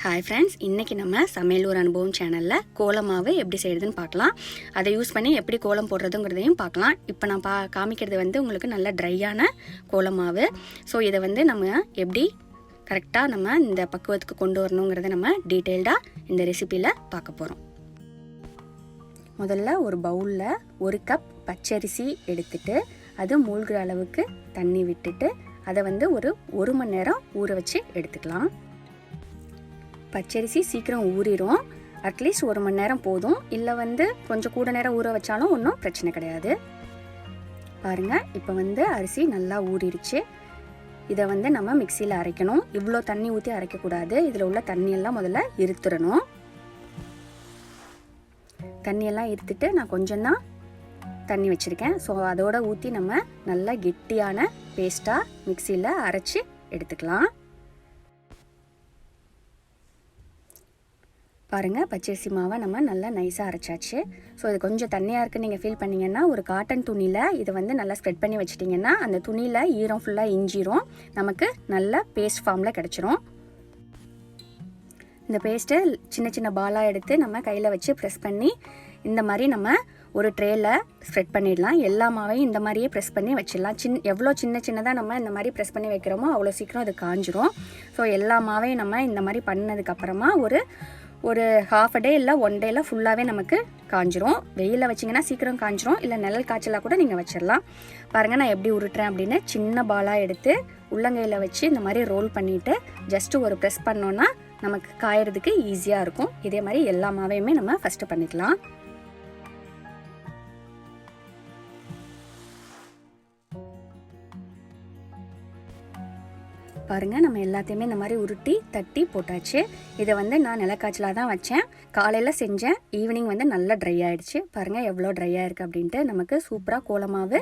Hi friends, இன்றைக்கி நம்ம சமையல் ஒரு அனுபவம் சேனலில் கோல மாவு எப்படி செய்கிறதுன்னு பார்க்கலாம். அதை யூஸ் பண்ணி எப்படி கோலம் போடுறதுங்கிறதையும் பார்க்கலாம். இப்போ நான் காமிக்கிறது வந்து உங்களுக்கு நல்ல ட்ரையான கோல மாவு. ஸோ இதை வந்து நம்ம எப்படி கரெக்டாக நம்ம இந்த பக்குவத்துக்கு கொண்டு வரணுங்கிறத நம்ம டீட்டெயில்டாக இந்த ரெசிப்பியில் பார்க்க போகிறோம். முதல்ல ஒரு பவுலில் 1 கப் பச்சரிசி எடுத்துட்டு அது மூழ்கிற அளவுக்கு தண்ணி விட்டுட்டு அதை வந்து ஒரு மணி நேரம் ஊற வச்சு எடுத்துக்கலாம். பச்சரிசி சீக்கிரம் ஊறிடும். அட்லீஸ்ட் 1 மணி நேரம் போதும். இல்லை வந்து கொஞ்சம் கூட நேரம் ஊற வச்சாலும் ஒன்றும் பிரச்சனை கிடையாது. பாருங்கள், இப்போ வந்து அரிசி நல்லா ஊறிடுச்சு. இதை வந்து நம்ம மிக்சியில் அரைக்கணும். இவ்வளோ தண்ணி ஊற்றி அரைக்கக்கூடாது. இதில் உள்ள தண்ணியெல்லாம் முதல்ல இருத்துடணும். தண்ணியெல்லாம் இருத்துட்டு நான் கொஞ்சம் தான் தண்ணி வச்சுருக்கேன். ஸோ அதோட ஊற்றி நம்ம நல்லா கெட்டியான பேஸ்ட்டாக மிக்சியில் அரைச்சி எடுத்துக்கலாம். பாருங்கள், பச்சரிசி மாவை நம்ம நல்லா நைஸாக அரைச்சாச்சு. ஸோ இது கொஞ்சம் தண்ணியாக இருக்குன்னு நீங்கள் ஃபீல் பண்ணிங்கன்னா ஒரு காட்டன் துணியில் இதை வந்து நல்லா ஸ்ப்ரெட் பண்ணி வச்சிட்டிங்கன்னா அந்த துணியில் ஈரம் ஃபுல்லாக இஞ்சிரும். நமக்கு நல்ல பேஸ்ட் ஃபார்மில் கிடச்சிரும். இந்த பேஸ்ட்டை சின்ன சின்ன பாலாக எடுத்து நம்ம கையில் வச்சு ப்ரெஸ் பண்ணி இந்த மாதிரி நம்ம ஒரு ட்ரேயில் ஸ்ப்ரெட் பண்ணிடலாம். எல்லா மாவையும் இந்த மாதிரியே ப்ரெஸ் பண்ணி வச்சிடலாம். எவ்வளோ சின்னதாக நம்ம இந்த மாதிரி ப்ரெஸ் பண்ணி வைக்கிறோமோ அவ்வளோ சீக்கிரம் அது காஞ்சிரும். ஸோ எல்லா மாவையும் நம்ம இந்த மாதிரி பண்ணதுக்கப்புறமா ஒரு ஹாஃப் டே இல்லை 1 டேயில் ஃபுல்லாகவே நமக்கு காஞ்சிரும். வெயிலில் வச்சிங்கன்னா சீக்கிரம் காஞ்சிரும். இல்லை நிழல் காய்ச்சலாக கூட நீங்கள் வச்சிடலாம். பாருங்கள், நான் எப்படி உருட்டுறேன் அப்படின்னு சின்ன பாலாக எடுத்து உள்ளங்கையில் வச்சு இந்த மாதிரி ரோல் பண்ணிவிட்டு ஜஸ்ட்டு ஒரு ப்ரெஸ் பண்ணோன்னா நமக்கு காயறதுக்கு ஈஸியாக இருக்கும். இதே மாதிரி எல்லா மாவையுமே நம்ம ஃபஸ்ட்டு பண்ணிக்கலாம். பாருங்கள், நம்ம எல்லாத்தையுமே இந்த மாதிரி உருட்டி தட்டி போட்டாச்சு. இதை வந்து நான் நிலக்காய்ச்சலாக தான் வச்சேன். காலையில் செஞ்சேன். ஈவினிங் வந்து நல்லா ட்ரை ஆகிடுச்சு. பாருங்கள் எவ்வளோ ட்ரையாக இருக்குது அப்படின்ட்டு. நமக்கு சூப்பராக கோலமாவு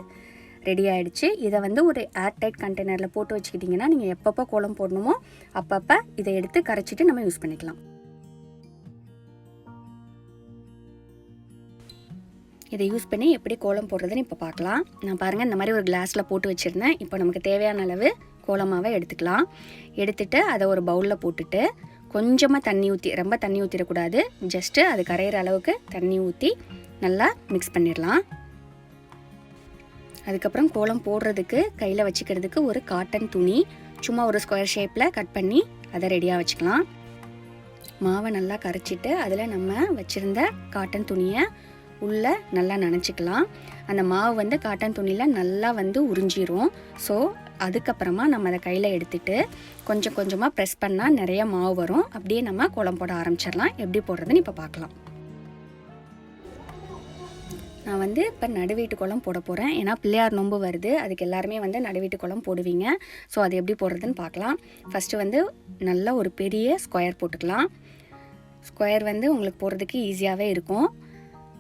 ரெடி ஆகிடுச்சு. இதை வந்து ஒரு ஏர்டைட் கண்டெய்னரில் போட்டு வச்சுக்கிட்டிங்கன்னா நீங்கள் எப்பப்போ கோலம் போடணுமோ அப்பப்போ இதை எடுத்து கரைச்சிட்டு நம்ம யூஸ் பண்ணிக்கலாம். இதை யூஸ் பண்ணி எப்படி கோலம் போடுறதுன்னு இப்போ பார்க்கலாம். நான் பாருங்கள் இந்த மாதிரி ஒரு கிளாஸில் போட்டு வச்சுருந்தேன். இப்போ நமக்கு தேவையான அளவு கோலமாவை எடுத்துக்கலாம். எடுத்துட்டு அதை ஒரு பவுலில் போட்டுட்டு கொஞ்சமாக தண்ணி ஊற்றி, ரொம்ப தண்ணி ஊற்றிடக்கூடாது, ஜஸ்ட்டு அது கரையிற அளவுக்கு தண்ணி ஊற்றி நல்லா மிக்ஸ் பண்ணிடலாம். அதுக்கப்புறம் கோலம் போடுறதுக்கு கையில் வச்சுக்கிறதுக்கு ஒரு காட்டன் துணி சும்மா ஒரு ஸ்கொயர் ஷேப்பில் கட் பண்ணி அதை ரெடியாக வச்சுக்கலாம். மாவை நல்லா கரைச்சிட்டு அதில் நம்ம வச்சுருந்த காட்டன் துணியை உள்ளே நல்லா நனைச்சிக்கலாம். அந்த மாவு வந்து காட்டன் துணியில் நல்லா வந்து உறிஞ்சிரும். ஸோ அதுக்கப்புறமா நம்ம அதை கையில் எடுத்துகிட்டு கொஞ்சம் கொஞ்சமாக ப்ரெஸ் பண்ணால் நிறைய மாவு வரும். அப்படியே நம்ம கோலம் போட ஆரம்பிச்சிடலாம். எப்படி போடுறதுன்னு இப்போ பார்க்கலாம். நான் வந்து இப்போ நடுவீட்டு கோலம் போட போகிறேன். ஏன்னா பிள்ளையார் நோன்பு வருது. அதுக்கு எல்லாருமே வந்து நடுவீட்டு கோலம் போடுவீங்க. ஸோ அது எப்படி போடுறதுன்னு பார்க்கலாம். ஃபஸ்ட்டு வந்து நல்ல ஒரு பெரிய ஸ்கொயர் போட்டுக்கலாம். ஸ்கொயர் வந்து உங்களுக்கு போடுறதுக்கு ஈஸியாகவே இருக்கும்.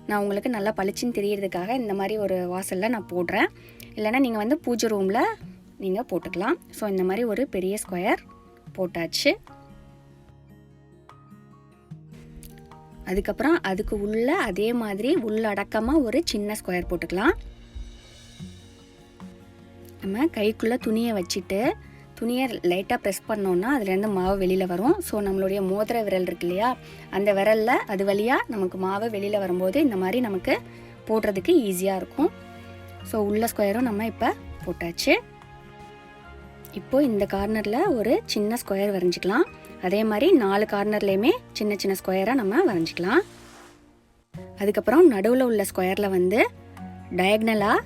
நான் உங்களுக்கு நல்லா பளிச்சுன்னு தெரியறதுக்காக இந்த மாதிரி ஒரு வாசலில் நான் போடுறேன். இல்லைனா நீங்கள் வந்து பூஜை ரூமில் நீங்கள் போட்டுக்கலாம். ஸோ இந்த மாதிரி ஒரு பெரிய ஸ்கொயர் போட்டாச்சு. அதுக்கப்புறம் அதுக்கு உள்ள அதே மாதிரி உள்ளடக்கமாக ஒரு சின்ன ஸ்கொயர் போட்டுக்கலாம். நம்ம கைக்குள்ளே துணியை வச்சுட்டு துணியை லைட்டாக ப்ரெஸ் பண்ணோன்னா அதுலேருந்து மாவு வெளியில் வரும். ஸோ நம்மளுடைய மோதிர விரல் இருக்கு இல்லையா, அந்த விரலில் அது வழியாக நமக்கு மாவு வெளியில் வரும்போது இந்த மாதிரி நமக்கு போடுறதுக்கு ஈஸியாக இருக்கும். ஸோ உள்ள ஸ்கொயரும் நம்ம இப்போ போட்டாச்சு. இப்போது இந்த கார்னரில் ஒரு சின்ன ஸ்கொயர் வரைஞ்சிக்கலாம். அதே மாதிரி 4 கார்னர்லேயுமே சின்ன சின்ன ஸ்கொயராக நம்ம வரைஞ்சிக்கலாம். அதுக்கப்புறம் நடுவில் உள்ள ஸ்கொயரில் வந்து டயக்னலாக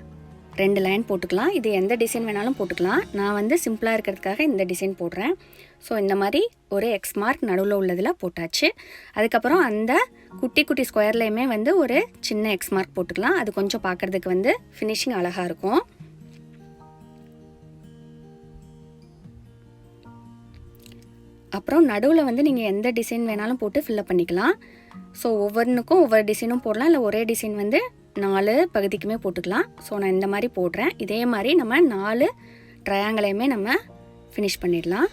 2 லைன் போட்டுக்கலாம். இது எந்த டிசைன் வேணாலும் போட்டுக்கலாம். நான் வந்து சிம்பிளாக இருக்கிறதுக்காக இந்த டிசைன் போடுறேன். ஸோ இந்த மாதிரி ஒரு எக்ஸ் மார்க் நடுவில் உள்ளதில் போட்டாச்சு. அதுக்கப்புறம் அந்த குட்டி குட்டி ஸ்கொயர்லேயுமே வந்து ஒரு சின்ன எக்ஸ் மார்க் போட்டுக்கலாம். அது கொஞ்சம் பார்க்குறதுக்கு வந்து ஃபினிஷிங் அழகாக இருக்கும். அப்புறம் நடுவில் வந்து நீங்கள் எந்த டிசைன் வேணாலும் போட்டு ஃபில்லப் பண்ணிக்கலாம். ஸோ ஒவ்வொன்றுக்கும் ஒவ்வொரு டிசைனும் போடலாம். இல்லை ஒரே டிசைன் வந்து 4 பகுதிக்குமே போட்டுக்கலாம். ஸோ நான் இந்த மாதிரி போடுறேன். இதே மாதிரி நம்ம 4 ட்ரையாங்கிளையுமே நம்ம ஃபினிஷ் பண்ணிடலாம்.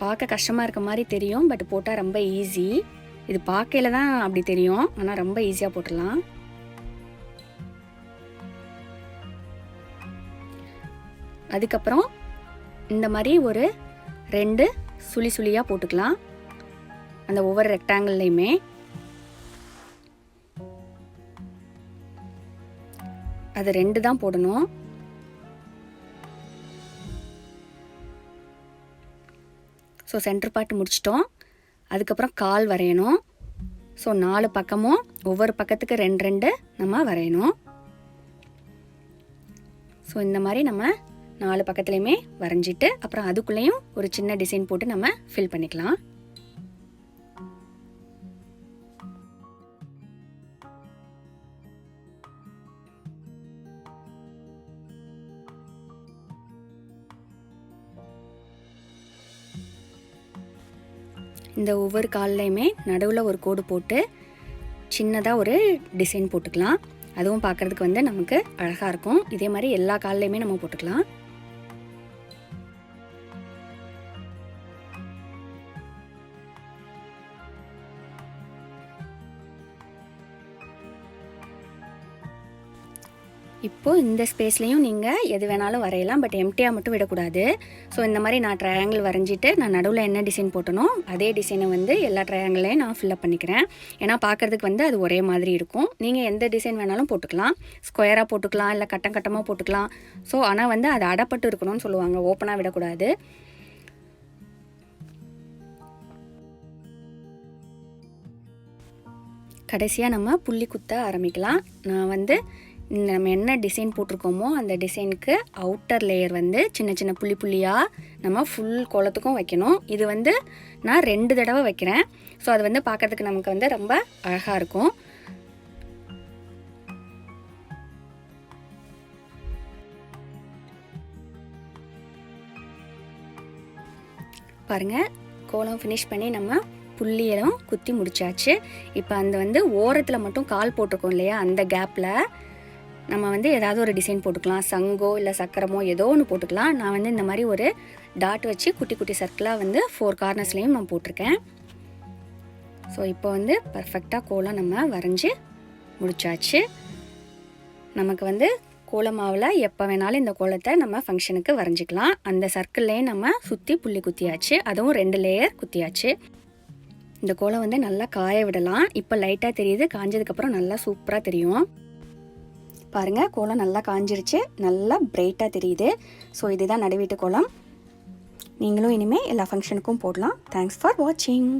பார்க்க கஷ்டமாக இருக்க மாதிரி தெரியும், பட் போட்டால் ரொம்ப ஈஸி. இது பார்க்கையில் தான் அப்படி தெரியும், ஆனால் ரொம்ப ஈஸியாக போட்டுடலாம். அதுக்கப்புறம் இந்த மாதிரி ஒரு 2 சுழி சுழியாக போட்டுக்கலாம் அந்த ஒவ்வொரு ரெக்டாங்கிள்லையுமே. அது 2 தான் போடணும். ஸோ சென்டர் பார்ட் முடிச்சிட்டோம். அதுக்கப்புறம் கால் வரையணும். ஸோ 4 பக்கமும் ஒவ்வொரு பக்கத்துக்கு 2 நம்ம வரையணும். ஸோ இந்த மாதிரி நம்ம 4 பக்கத்துலையுமே வரைஞ்சிட்டு அப்புறம் அதுக்குள்ளேயும் ஒரு சின்ன டிசைன் போட்டு நம்ம ஃபில் பண்ணிக்கலாம். இந்த ஒவ்வொரு கால்லையுமே நடுவில் ஒரு கோடு போட்டு சின்னதாக ஒரு டிசைன் போட்டுக்கலாம். அதுவும் பார்க்குறதுக்கு வந்து நமக்கு அழகாக இருக்கும். இதே மாதிரி எல்லா கால்லையுமே நம்ம போட்டுக்கலாம். இப்போது இந்த ஸ்பேஸ்லேயும் நீங்கள் எது வேணாலும் வரையலாம். பட் எம்டியாக மட்டும் விடக்கூடாது. ஸோ இந்த மாதிரி நான் ட்ரையாங்கிள் வரைஞ்சிட்டு நான் நடுவில் என்ன டிசைன் போட்டனோ அதே டிசைனை வந்து எல்லா ட்ரையாங்கிளையும் நான் ஃபில்லப் பண்ணிக்கிறேன். ஏன்னா பார்க்குறதுக்கு வந்து அது ஒரே மாதிரி இருக்கும். நீங்கள் எந்த டிசைன் வேணாலும் போட்டுக்கலாம். ஸ்கொயராக போட்டுக்கலாம், இல்லை கட்டம் கட்டமாக போட்டுக்கலாம். ஸோ ஆனால் வந்து அது அடப்பட்டு இருக்கணும்னு சொல்லுவாங்க, ஓப்பனாக விடக்கூடாது. கடைசியாக நம்ம புள்ளி குத்த ஆரம்பிக்கலாம். நான் வந்து நம்ம என்ன டிசைன் போட்டிருக்கோமோ அந்த டிசைனுக்கு அவுட்டர் லேயர் வந்து சின்ன சின்ன புள்ளி புள்ளியாக நம்ம ஃபுல் கோலத்துக்கும் வைக்கணும். இது வந்து நான் 2 தடவை வைக்கிறேன். ஸோ அது வந்து பார்க்குறதுக்கு நமக்கு வந்து ரொம்ப அழகாக இருக்கும். பாருங்கள், கோலம் ஃபினிஷ் பண்ணி நம்ம புள்ளியெல்லாம் குத்தி முடிச்சாச்சு. இப்போ அந்த வந்து ஓரத்தில் மட்டும் கால் போட்டிருக்கோம் இல்லையா, அந்த கேப்பில் நம்ம வந்து ஏதாவது ஒரு டிசைன் போட்டுக்கலாம். சங்கோ இல்லை சக்கரமோ ஏதோ ஒன்று போட்டுக்கலாம். நான் வந்து இந்த மாதிரி ஒரு டாட் வச்சு குட்டி குட்டி சர்க்கிளாக வந்து 4 கார்னர்ஸ்லேயும் நான் போட்டிருக்கேன். ஸோ இப்போ வந்து பர்ஃபெக்டாக கோலம் நம்ம வரைஞ்சி முடிச்சாச்சு. நமக்கு வந்து கோல மாவில் எப்போ வேணாலும் இந்த கோலத்தை நம்ம ஃபங்க்ஷனுக்கு வரைஞ்சிக்கலாம். அந்த சர்க்கிள்லேயே நம்ம சுற்றி புள்ளி குத்தியாச்சு. அதுவும் 2 லேயர் குத்தியாச்சு. இந்த கோலம் வந்து நல்லா காய விடலாம். இப்போ லைட்டாக தெரியுது, காஞ்சதுக்கப்புறம் நல்லா சூப்பராக தெரியும். பாருங்கள், கோலம் நல்லா காஞ்சிருச்சு, நல்லா பிரைட்டாக தெரியுது. ஸோ இதுதான் நடுவீட்டு கோலம். நீங்களும் இனிமேல் எல்லா ஃபங்க்ஷனுக்கும் போடலாம். தேங்க்ஸ் ஃபார் வாட்சிங்.